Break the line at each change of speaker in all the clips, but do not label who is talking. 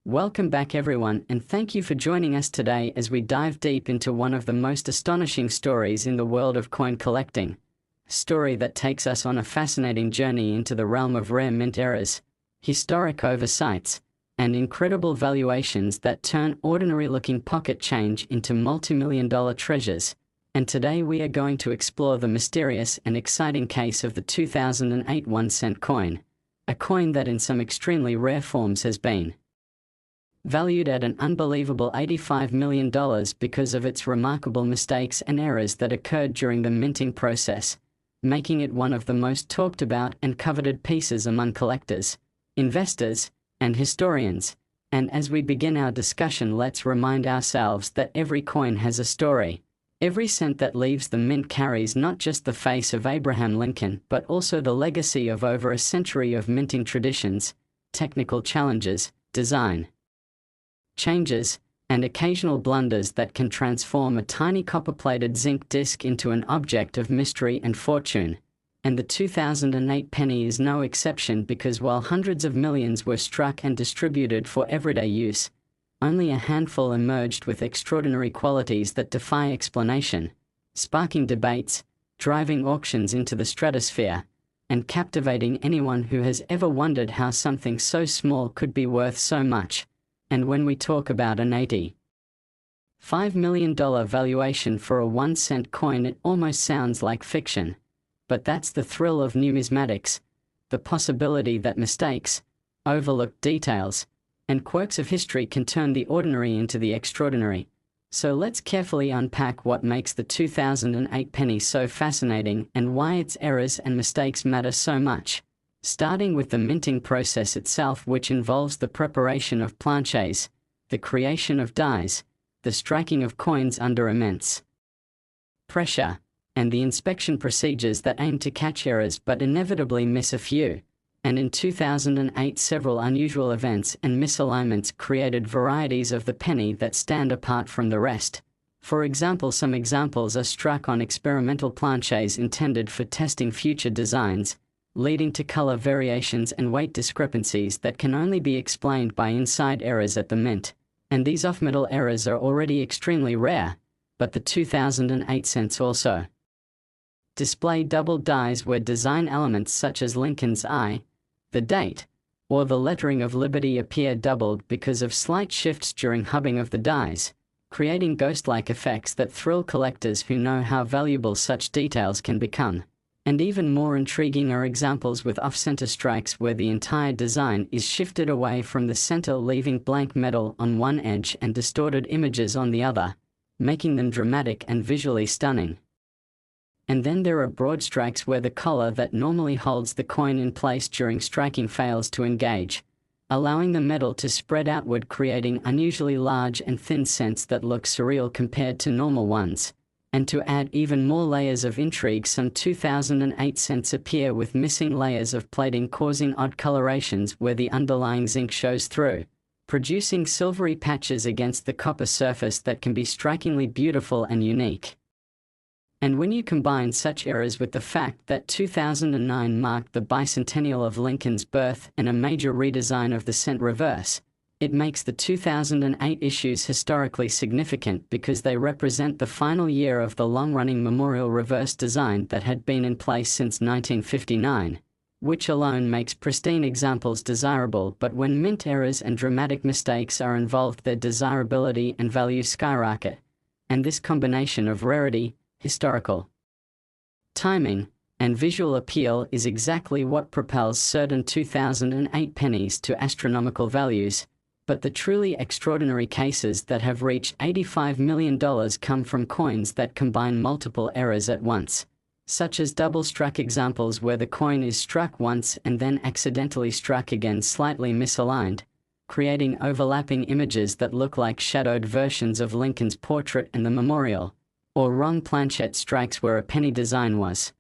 Welcome back everyone, and thank you for joining us today as we dive deep into one of the most astonishing stories in the world of coin collecting. A story that takes us on a fascinating journey into the realm of rare mint errors, historic oversights, and incredible valuations that turn ordinary-looking pocket change into multi-million-dollar treasures. And today we are going to explore the mysterious and exciting case of the 2008 1-cent coin, a coin that in some extremely rare forms has been valued at an unbelievable $85 million because of its remarkable mistakes and errors that occurred during the minting process, making it one of the most talked about and coveted pieces among collectors, investors, and historians. And as we begin our discussion, let's remind ourselves that every coin has a story. Every cent that leaves the mint carries not just the face of Abraham Lincoln, but also the legacy of over a century of minting traditions, technical challenges, design changes, and occasional blunders that can transform a tiny copper-plated zinc disc into an object of mystery and fortune. And the 2008 penny is no exception, because while hundreds of millions were struck and distributed for everyday use, only a handful emerged with extraordinary qualities that defy explanation, sparking debates, driving auctions into the stratosphere, and captivating anyone who has ever wondered how something so small could be worth so much. And when we talk about an $85 million valuation for a 1-cent coin, it almost sounds like fiction. But that's the thrill of numismatics, the possibility that mistakes, overlooked details, and quirks of history can turn the ordinary into the extraordinary. So let's carefully unpack what makes the 2008 penny so fascinating and why its errors and mistakes matter so much. Starting with the minting process itself, which involves the preparation of planches, the creation of dies, the striking of coins under immense pressure, and the inspection procedures that aim to catch errors but inevitably miss a few. And in 2008, several unusual events and misalignments created varieties of the penny that stand apart from the rest. For example, some examples are struck on experimental planches intended for testing future designs, leading to color variations and weight discrepancies that can only be explained by inside errors at the mint. And these off-metal errors are already extremely rare, but the 2008 cents also display double dies where design elements such as Lincoln's eye, the date, or the lettering of Liberty appear doubled because of slight shifts during hubbing of the dies, creating ghost-like effects that thrill collectors who know how valuable such details can become. And even more intriguing are examples with off-center strikes where the entire design is shifted away from the center, leaving blank metal on one edge and distorted images on the other, making them dramatic and visually stunning. And then there are broad strikes where the collar that normally holds the coin in place during striking fails to engage, allowing the metal to spread outward, creating unusually large and thin cents that look surreal compared to normal ones. And to add even more layers of intrigue, some 2008 cents appear with missing layers of plating, causing odd colorations where the underlying zinc shows through, producing silvery patches against the copper surface that can be strikingly beautiful and unique. And when you combine such errors with the fact that 2009 marked the bicentennial of Lincoln's birth and a major redesign of the cent reverse, it makes the 2008 issues historically significant because they represent the final year of the long-running memorial reverse design that had been in place since 1959, which alone makes pristine examples desirable. But when mint errors and dramatic mistakes are involved, their desirability and value skyrocket. And this combination of rarity, historical timing, and visual appeal is exactly what propels certain 2008 pennies to astronomical values. But the truly extraordinary cases that have reached $85 million come from coins that combine multiple errors at once, such as double-struck examples where the coin is struck once and then accidentally struck again, slightly misaligned, creating overlapping images that look like shadowed versions of Lincoln's portrait and the memorial, or wrong planchette strikes where a penny design was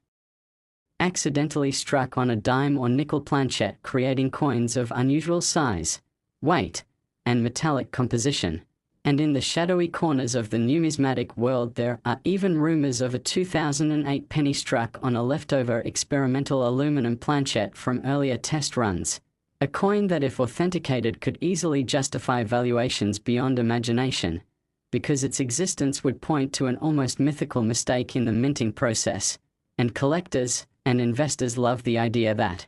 accidentally struck on a dime or nickel planchette, creating coins of unusual size, weight, and metallic composition. And in the shadowy corners of the numismatic world, there are even rumors of a 2008 penny struck on a leftover experimental aluminum planchette from earlier test runs, A coin that, if authenticated, could easily justify valuations beyond imagination, because its existence would point to an almost mythical mistake in the minting process, and collectors and investors love the idea that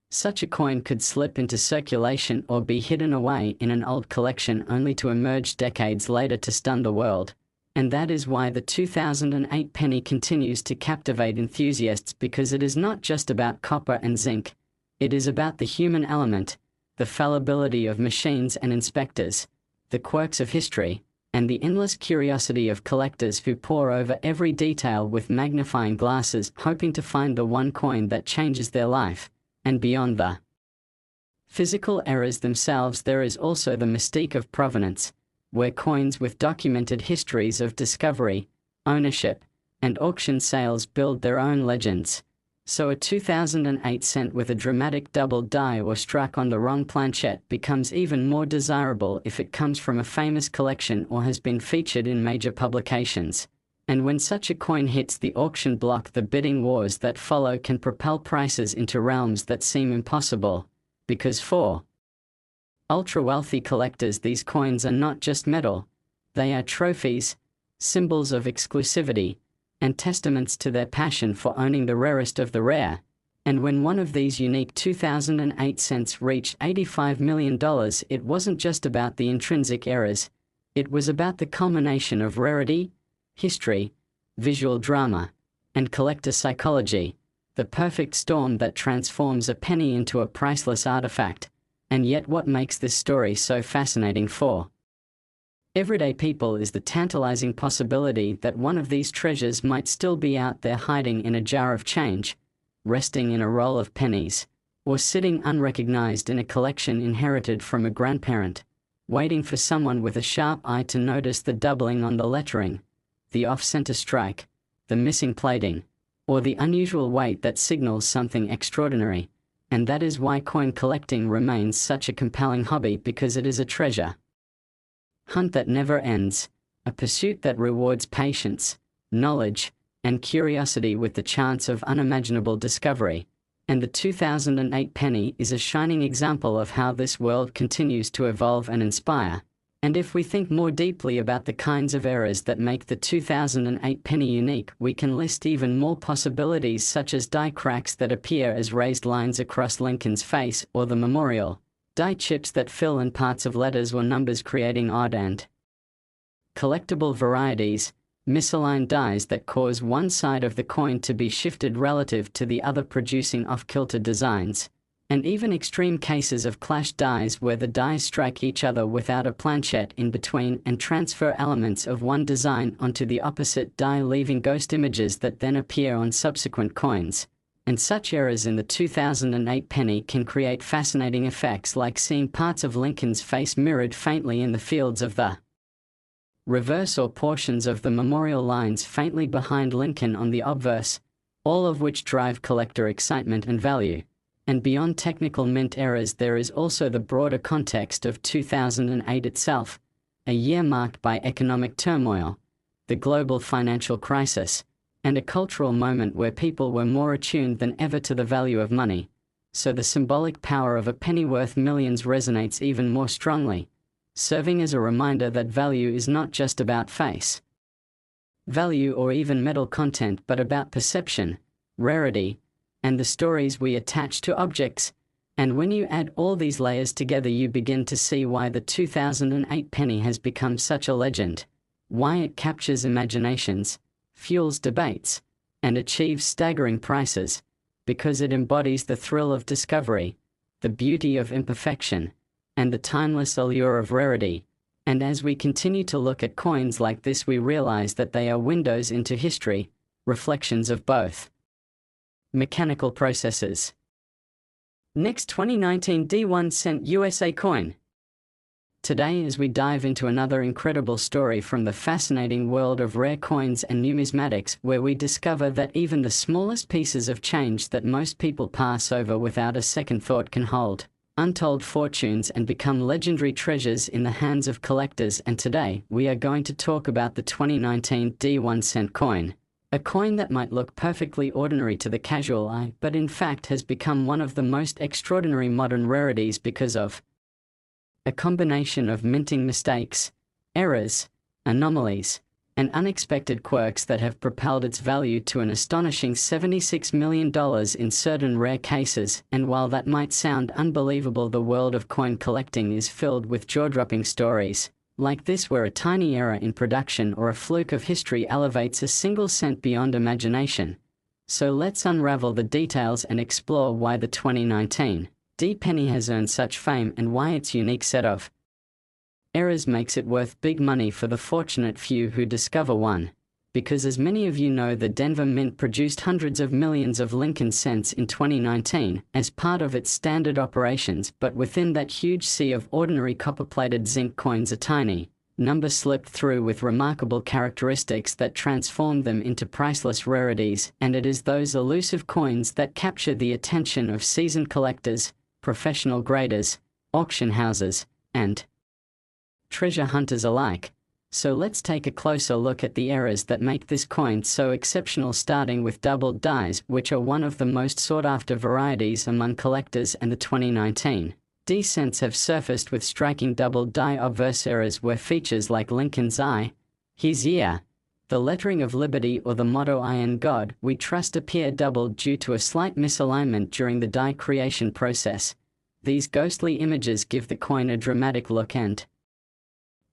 such a coin could slip into circulation or be hidden away in an old collection only to emerge decades later to stun the world. And that is why the 2008 penny continues to captivate enthusiasts, because it is not just about copper and zinc. It is about the human element, the fallibility of machines and inspectors, the quirks of history, and the endless curiosity of collectors who pore over every detail with magnifying glasses, hoping to find the one coin that changes their life. And beyond the physical errors themselves, there is also the mystique of provenance, where coins with documented histories of discovery, ownership, and auction sales build their own legends. So a 2008 cent with a dramatic double die or struck on the wrong planchette becomes even more desirable if it comes from a famous collection or has been featured in major publications. And when such a coin hits the auction block, the bidding wars that follow can propel prices into realms that seem impossible, because for ultra-wealthy collectors, these coins are not just metal, they are trophies, symbols of exclusivity, and testaments to their passion for owning the rarest of the rare. And when one of these unique 2008 cents reached $85 million, it wasn't just about the intrinsic errors, it was about the culmination of rarity, history, visual drama, and collector psychology, the perfect storm that transforms a penny into a priceless artifact. And yet what makes this story so fascinating for everyday people is the tantalizing possibility that one of these treasures might still be out there hiding in a jar of change, resting in a roll of pennies, or sitting unrecognized in a collection inherited from a grandparent, waiting for someone with a sharp eye to notice the doubling on the lettering, the off-center strike, the missing plating, or the unusual weight that signals something extraordinary. And that is why coin collecting remains such a compelling hobby, because it is a treasure hunt that never ends, a pursuit that rewards patience, knowledge, and curiosity with the chance of unimaginable discovery. And the 2008 penny is a shining example of how this world continues to evolve and inspire. And if we think more deeply about the kinds of errors that make the 2008 penny unique, we can list even more possibilities, such as die cracks that appear as raised lines across Lincoln's face, or the memorial die chips that fill in parts of letters or numbers, creating odd and collectible varieties, misaligned dies that cause one side of the coin to be shifted relative to the other, producing off-kilter designs, and even extreme cases of clashed dies where the dies strike each other without a planchette in between and transfer elements of one design onto the opposite die, leaving ghost images that then appear on subsequent coins. And such errors in the 2008 penny can create fascinating effects, like seeing parts of Lincoln's face mirrored faintly in the fields of the reverse, or portions of the memorial lines faintly behind Lincoln on the obverse, all of which drive collector excitement and value. And beyond technical mint errors, there is also the broader context of 2008 itself, a year marked by economic turmoil, the global financial crisis, and a cultural moment where people were more attuned than ever to the value of money. So the symbolic power of a penny worth millions resonates even more strongly, serving as a reminder that value is not just about face value or even metal content, but about perception, rarity, and the stories we attach to objects. And when you add all these layers together, you begin to see why the 2008 penny has become such a legend, why it captures imaginations, fuels debates, and achieves staggering prices, because it embodies the thrill of discovery, the beauty of imperfection, and the timeless allure of rarity. And as we continue to look at coins like this, we realize that they are windows into history, reflections of both mechanical processes. Next, 2019 D1 cent USA coin. Today, as we dive into another incredible story from the fascinating world of rare coins and numismatics, where we discover that even the smallest pieces of change that most people pass over without a second thought can hold untold fortunes and become legendary treasures in the hands of collectors. And today, we are going to talk about the 2019 D1 cent coin. A coin that might look perfectly ordinary to the casual eye, but in fact has become one of the most extraordinary modern rarities because of a combination of minting mistakes, errors, anomalies, and unexpected quirks that have propelled its value to an astonishing $76 million in certain rare cases. And while that might sound unbelievable, the world of coin collecting is filled with jaw-dropping stories like this, where a tiny error in production or a fluke of history elevates a single cent beyond imagination. So let's unravel the details and explore why the 2019 D penny has earned such fame and why its unique set of errors makes it worth big money for the fortunate few who discover one. Because as many of you know, the Denver Mint produced hundreds of millions of Lincoln cents in 2019 as part of its standard operations, but within that huge sea of ordinary copper-plated zinc coins, a tiny number slipped through with remarkable characteristics that transformed them into priceless rarities. And it is those elusive coins that capture the attention of seasoned collectors, professional graders, auction houses, and treasure hunters alike. So let's take a closer look at the errors that make this coin so exceptional, starting with doubled dies, which are one of the most sought-after varieties among collectors, and the 2019 D cents have surfaced with striking doubled die obverse errors, where features like Lincoln's eye, his ear, the lettering of liberty, or the motto "I in God we trust" appear doubled due to a slight misalignment during the die creation process. These ghostly images give the coin a dramatic look and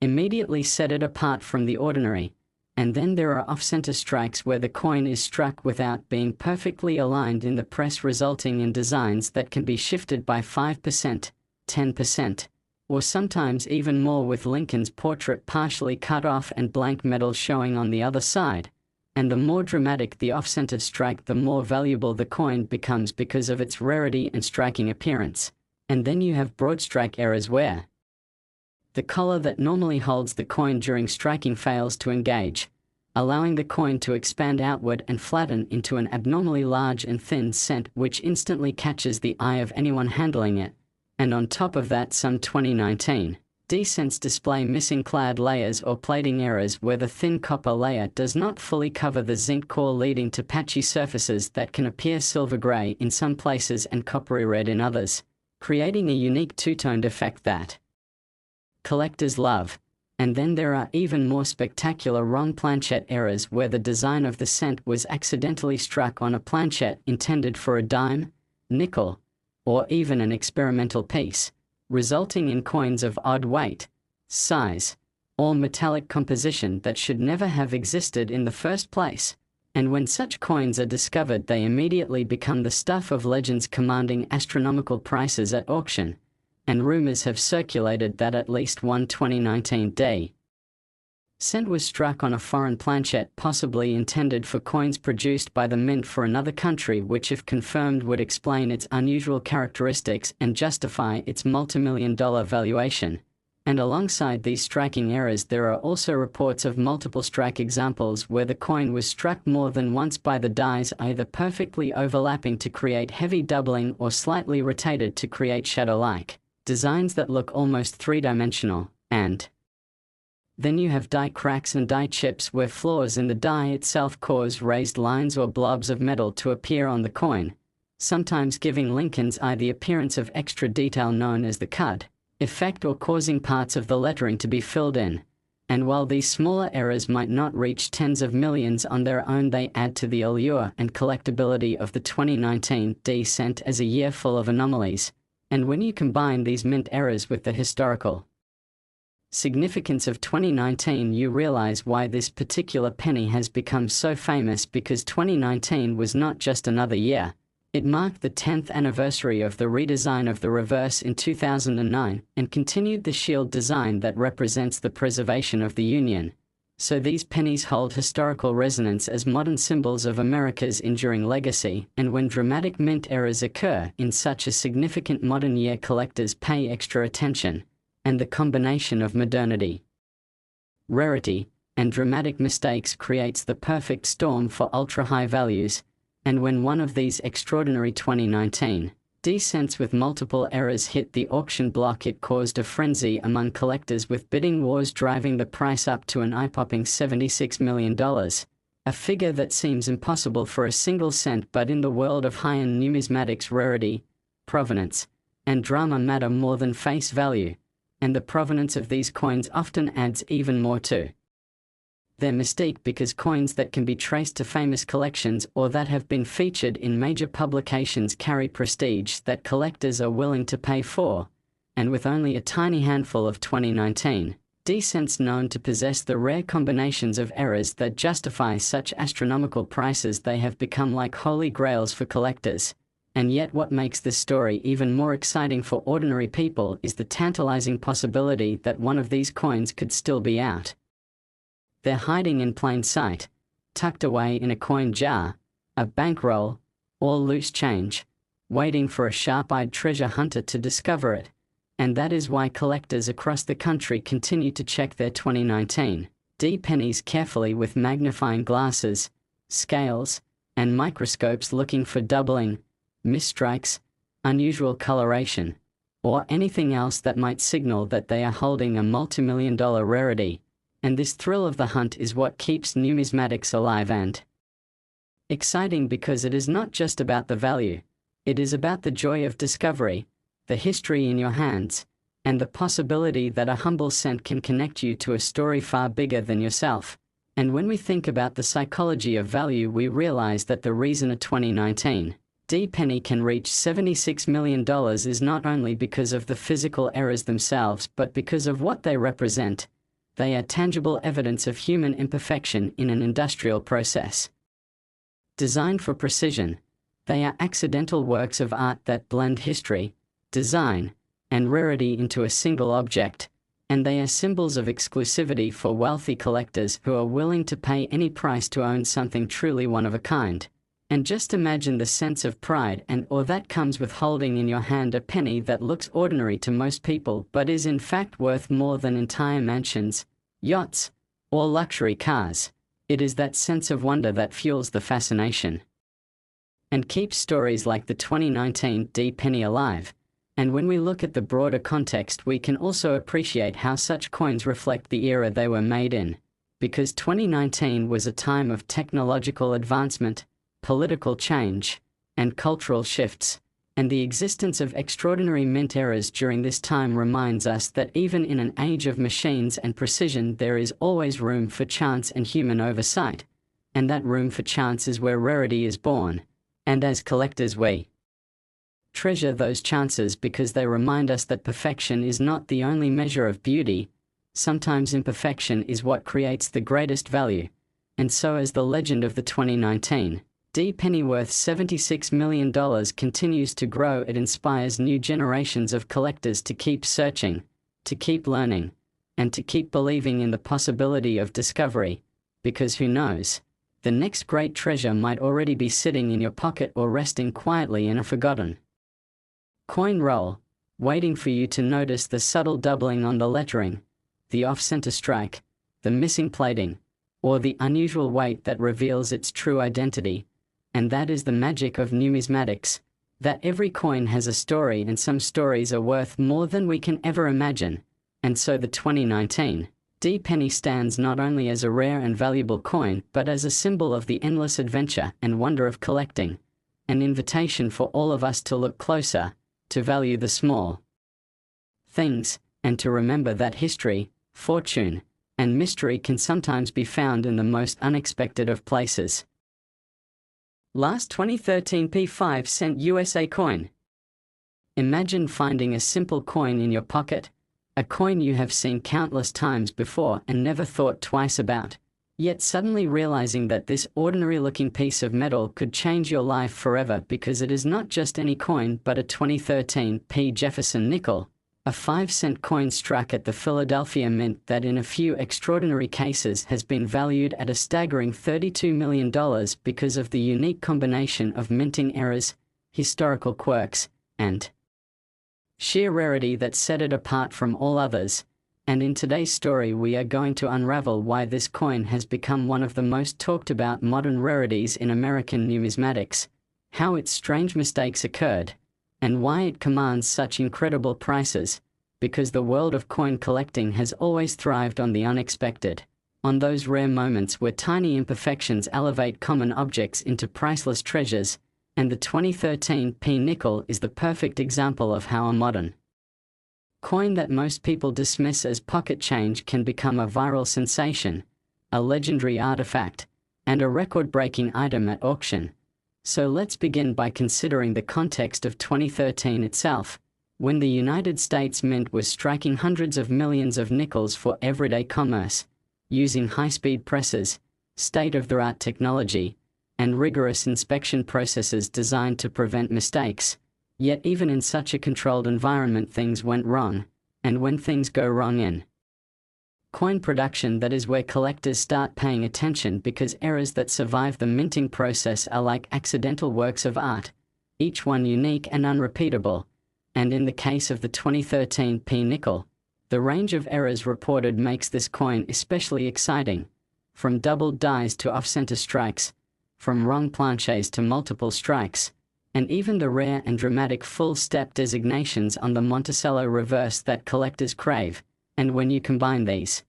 immediately set it apart from the ordinary. And then there are off-center strikes where the coin is struck without being perfectly aligned in the press, resulting in designs that can be shifted by 5%, 10%, or sometimes even more, with Lincoln's portrait partially cut off and blank metal showing on the other side. And the more dramatic the off-center strike, the more valuable the coin becomes because of its rarity and striking appearance. And then you have broad strike errors, where the collar that normally holds the coin during striking fails to engage, allowing the coin to expand outward and flatten into an abnormally large and thin cent, which instantly catches the eye of anyone handling it. And on top of that, some 2019 D cents display missing clad layers or plating errors, where the thin copper layer does not fully cover the zinc core, leading to patchy surfaces that can appear silver gray in some places and coppery red in others, creating a unique two-toned effect that collectors love. And then there are even more spectacular wrong planchette errors, where the design of the cent was accidentally struck on a planchette intended for a dime, nickel, or even an experimental piece, resulting in coins of odd weight, size, or metallic composition that should never have existed in the first place. And when such coins are discovered, they immediately become the stuff of legends, commanding astronomical prices at auction. And rumors have circulated that at least one 2019 D cent was struck on a foreign planchette, possibly intended for coins produced by the mint for another country, which, if confirmed, would explain its unusual characteristics and justify its multi-million-dollar valuation. And alongside these striking errors, there are also reports of multiple strike examples where the coin was struck more than once by the dies, either perfectly overlapping to create heavy doubling or slightly rotated to create shadow-like designs that look almost three-dimensional. And then you have die cracks and die chips, where flaws in the die itself cause raised lines or blobs of metal to appear on the coin, sometimes giving Lincoln's eye the appearance of extra detail known as the cut effect, or causing parts of the lettering to be filled in. And while these smaller errors might not reach tens of millions on their own, they add to the allure and collectability of the 2019 D cent as a year full of anomalies. And when you combine these mint errors with the historical significance of 2019, you realize why this particular penny has become so famous, because 2019 was not just another year. It marked the 10th anniversary of the redesign of the reverse in 2009, and continued the shield design that represents the preservation of the Union. So these pennies hold historical resonance as modern symbols of America's enduring legacy. And when dramatic mint errors occur in such a significant modern year, collectors pay extra attention. And the combination of modernity, rarity, and dramatic mistakes creates the perfect storm for ultra-high values. And when one of these extraordinary 2019 D cents with multiple errors hit the auction block, it caused a frenzy among collectors, with bidding wars driving the price up to an eye-popping $76 million. A figure that seems impossible for a single cent, but in the world of high-end numismatics, rarity, provenance, and drama matter more than face value, and the provenance of these coins often adds even more to their mystique, because coins that can be traced to famous collections or that have been featured in major publications carry prestige that collectors are willing to pay for, and with only a tiny handful of 2019 cents known to possess the rare combinations of errors that justify such astronomical prices, they have become like holy grails for collectors. And yet what makes this story even more exciting for ordinary people is the tantalizing possibility that one of these coins could still be out there, hiding in plain sight, tucked away in a coin jar, a bankroll, or loose change, waiting for a sharp-eyed treasure hunter to discover it. And that is why collectors across the country continue to check their 2019 pennies carefully with magnifying glasses, scales, and microscopes, looking for doubling, misstrikes, unusual coloration, or anything else that might signal that they are holding a multi-million-dollar rarity. And this thrill of the hunt is what keeps numismatics alive and exciting, because it is not just about the value, it is about the joy of discovery, the history in your hands, and the possibility that a humble cent can connect you to a story far bigger than yourself. And when we think about the psychology of value, we realize that the reason a 2019 penny can reach $76 million is not only because of the physical errors themselves, but because of what they represent. They are tangible evidence of human imperfection in an industrial process designed for precision. They are accidental works of art that blend history, design, and rarity into a single object, and they are symbols of exclusivity for wealthy collectors who are willing to pay any price to own something truly one of a kind. And just imagine the sense of pride and awe that comes with holding in your hand a penny that looks ordinary to most people but is in fact worth more than entire mansions, yachts, or luxury cars. It is that sense of wonder that fuels the fascination and keeps stories like the 2019 penny alive. And when we look at the broader context, we can also appreciate how such coins reflect the era they were made in, because 2019 was a time of technological advancement, political change, and cultural shifts, and the existence of extraordinary mint errors during this time reminds us that even in an age of machines and precision, there is always room for chance and human oversight, and that room for chance is where rarity is born. And as collectors, we treasure those chances because they remind us that perfection is not the only measure of beauty. Sometimes imperfection is what creates the greatest value. And so as the legend of the 2019 penny worth $76 million continues to grow, it inspires new generations of collectors to keep searching, to keep learning, and to keep believing in the possibility of discovery. Because who knows, the next great treasure might already be sitting in your pocket or resting quietly in a forgotten coin roll, waiting for you to notice the subtle doubling on the lettering, the off-center strike, the missing plating, or the unusual weight that reveals its true identity. And that is the magic of numismatics, that every coin has a story, and some stories are worth more than we can ever imagine. And so the 2019 penny stands not only as a rare and valuable coin, but as a symbol of the endless adventure and wonder of collecting, an invitation for all of us to look closer, to value the small things, and to remember that history, fortune, and mystery can sometimes be found in the most unexpected of places. Last 2013 5-cent USA coin. Imagine finding a simple coin in your pocket, a coin you have seen countless times before and never thought twice about, yet suddenly realizing that this ordinary-looking piece of metal could change your life forever, because it is not just any coin but a 2013 Jefferson nickel, a 5-cent coin struck at the Philadelphia Mint that in a few extraordinary cases has been valued at a staggering $32 million because of the unique combination of minting errors, historical quirks, and sheer rarity that set it apart from all others. And in today's story we are going to unravel why this coin has become one of the most talked about modern rarities in American numismatics, how its strange mistakes occurred, and why it commands such incredible prices, because the world of coin collecting has always thrived on the unexpected, on those rare moments where tiny imperfections elevate common objects into priceless treasures, and the 2013 nickel is the perfect example of how a modern coin that most people dismiss as pocket change can become a viral sensation, a legendary artifact, and a record-breaking item at auction. So let's begin by considering the context of 2013 itself, when the United States Mint was striking hundreds of millions of nickels for everyday commerce, using high-speed presses, state-of-the-art technology, and rigorous inspection processes designed to prevent mistakes. Yet even in such a controlled environment things went wrong, and when things go wrong in coin production, that is where collectors start paying attention, because errors that survive the minting process are like accidental works of art, each one unique and unrepeatable. And in the case of the 2013 nickel, the range of errors reported makes this coin especially exciting. From doubled dies to off-center strikes, from wrong planches to multiple strikes, and even the rare and dramatic full-step designations on the Monticello reverse that collectors crave. And when you combine these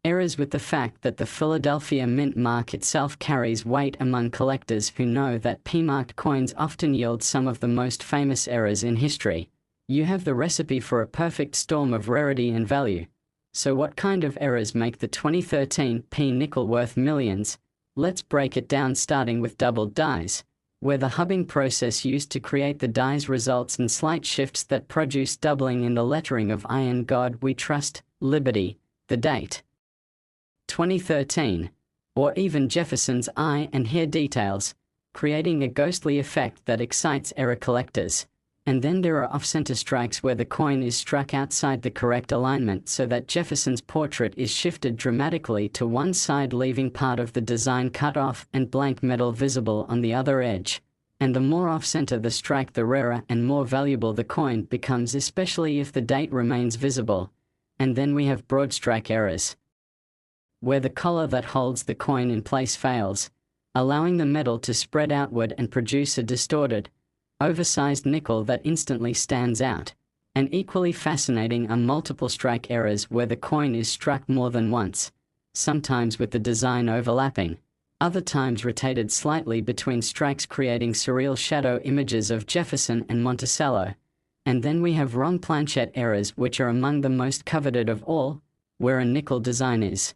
errors with the fact that the Philadelphia Mint mark itself carries weight among collectors who know that P-marked coins often yield some of the most famous errors in history, you have the recipe for a perfect storm of rarity and value. So what kind of errors make the 2013 nickel worth millions? Let's break it down, starting with doubled dies, where the hubbing process used to create the dies results in slight shifts that produce doubling in the lettering of "I in God We Trust, Liberty," the date 2013, or even Jefferson's "I and Here" details, creating a ghostly effect that excites error collectors. And then there are off-center strikes where the coin is struck outside the correct alignment so that Jefferson's portrait is shifted dramatically to one side, leaving part of the design cut off and blank metal visible on the other edge. And the more off-center the strike, the rarer and more valuable the coin becomes, especially if the date remains visible. And then we have broad strike errors, where the collar that holds the coin in place fails, allowing the metal to spread outward and produce a distorted, oversized nickel that instantly stands out. And equally fascinating are multiple strike errors where the coin is struck more than once, sometimes with the design overlapping, other times rotated slightly between strikes, creating surreal shadow images of Jefferson and Monticello. And then we have wrong planchette errors, which are among the most coveted of all, where a nickel design is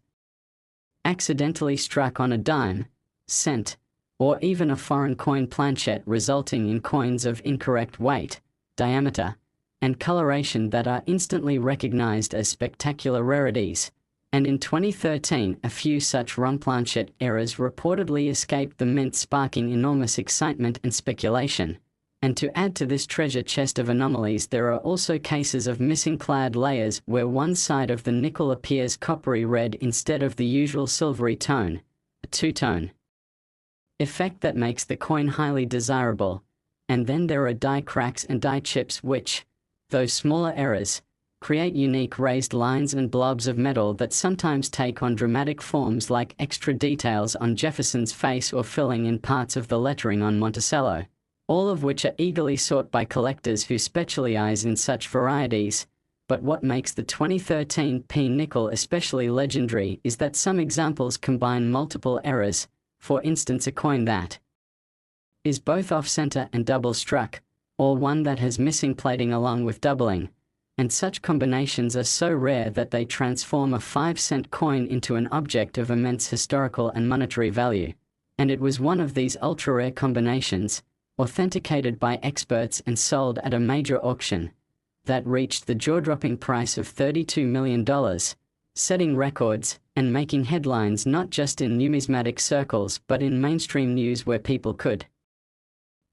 accidentally struck on a dime, cent, or even a foreign coin planchette, resulting in coins of incorrect weight, diameter, and coloration that are instantly recognized as spectacular rarities. And in 2013, a few such wrong planchette errors reportedly escaped the mint, sparking enormous excitement and speculation. And to add to this treasure chest of anomalies, there are also cases of missing clad layers where one side of the nickel appears coppery red instead of the usual silvery tone, a two-tone effect that makes the coin highly desirable. And then there are die cracks and die chips which, though smaller errors, create unique raised lines and blobs of metal that sometimes take on dramatic forms, like extra details on Jefferson's face or filling in parts of the lettering on Monticello, all of which are eagerly sought by collectors who specialize in such varieties. But what makes the 2013 nickel especially legendary is that some examples combine multiple errors. For instance, a coin that is both off-center and double-struck, or one that has missing plating along with doubling. And such combinations are so rare that they transform a 5-cent coin into an object of immense historical and monetary value. And it was one of these ultra-rare combinations, authenticated by experts and sold at a major auction, that reached the jaw-dropping price of $32 million, setting records and making headlines not just in numismatic circles but in mainstream news, where people could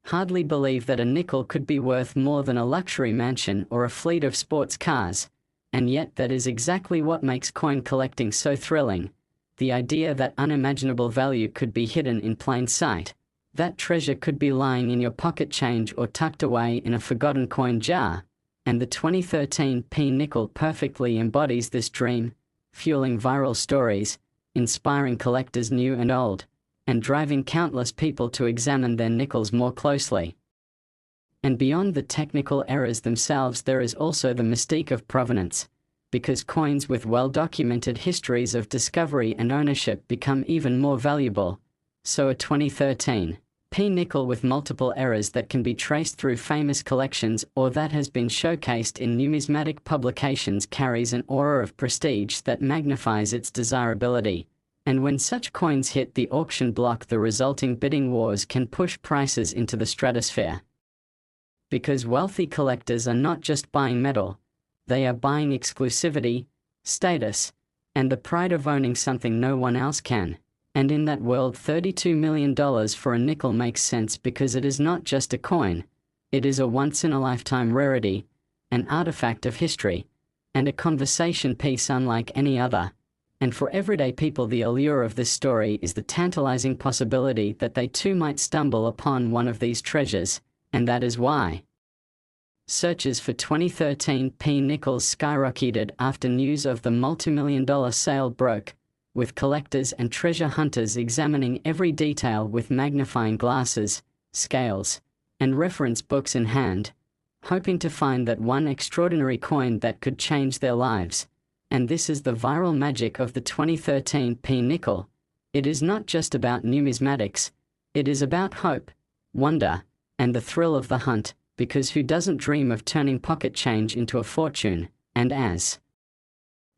hardly believe that a nickel could be worth more than a luxury mansion or a fleet of sports cars. And yet that is exactly what makes coin collecting so thrilling, the idea that unimaginable value could be hidden in plain sight. That treasure could be lying in your pocket change or tucked away in a forgotten coin jar. And the 2013 nickel perfectly embodies this dream, fueling viral stories, inspiring collectors new and old, and driving countless people to examine their nickels more closely. And beyond the technical errors themselves, there is also the mystique of provenance, because coins with well-documented histories of discovery and ownership become even more valuable. So a 2013 P nickel with multiple errors that can be traced through famous collections or that has been showcased in numismatic publications carries an aura of prestige that magnifies its desirability. And when such coins hit the auction block, the resulting bidding wars can push prices into the stratosphere. Because wealthy collectors are not just buying metal, they are buying exclusivity, status, and the pride of owning something no one else can. And in that world, $32 million for a nickel makes sense because it is not just a coin, it is a once-in-a-lifetime rarity, an artifact of history, and a conversation piece unlike any other. And for everyday people, the allure of this story is the tantalizing possibility that they too might stumble upon one of these treasures, and that is why searches for 2013 P nickels skyrocketed after news of the multimillion-dollar sale broke, with collectors and treasure hunters examining every detail with magnifying glasses, scales, and reference books in hand, hoping to find that one extraordinary coin that could change their lives. And this is the viral magic of the 2013 P nickel. It is not just about numismatics, it is about hope, wonder, and the thrill of the hunt, because who doesn't dream of turning pocket change into a fortune? And as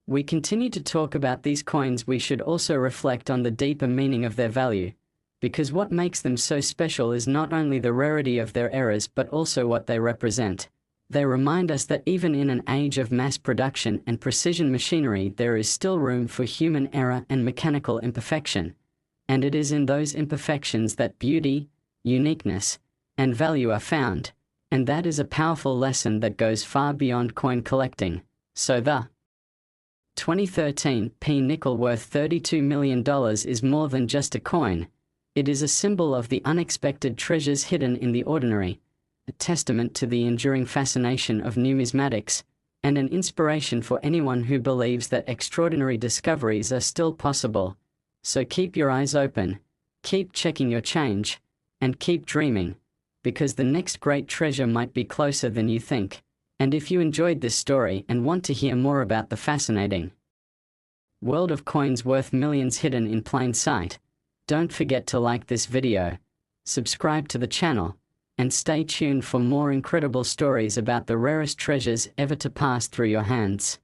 we continue to talk about these coins, we should also reflect on the deeper meaning of their value, because what makes them so special is not only the rarity of their errors but also what they represent. They remind us that even in an age of mass production and precision machinery, there is still room for human error and mechanical imperfection, and it is in those imperfections that beauty, uniqueness, and value are found. And that is a powerful lesson that goes far beyond coin collecting. So the 2013 P nickel worth $32 million is more than just a coin. It is a symbol of the unexpected treasures hidden in the ordinary, a testament to the enduring fascination of numismatics, and an inspiration for anyone who believes that extraordinary discoveries are still possible. So keep your eyes open, keep checking your change, and keep dreaming, because the next great treasure might be closer than you think. And if you enjoyed this story and want to hear more about the fascinating world of coins worth millions hidden in plain sight, don't forget to like this video, subscribe to the channel, and stay tuned for more incredible stories about the rarest treasures ever to pass through your hands.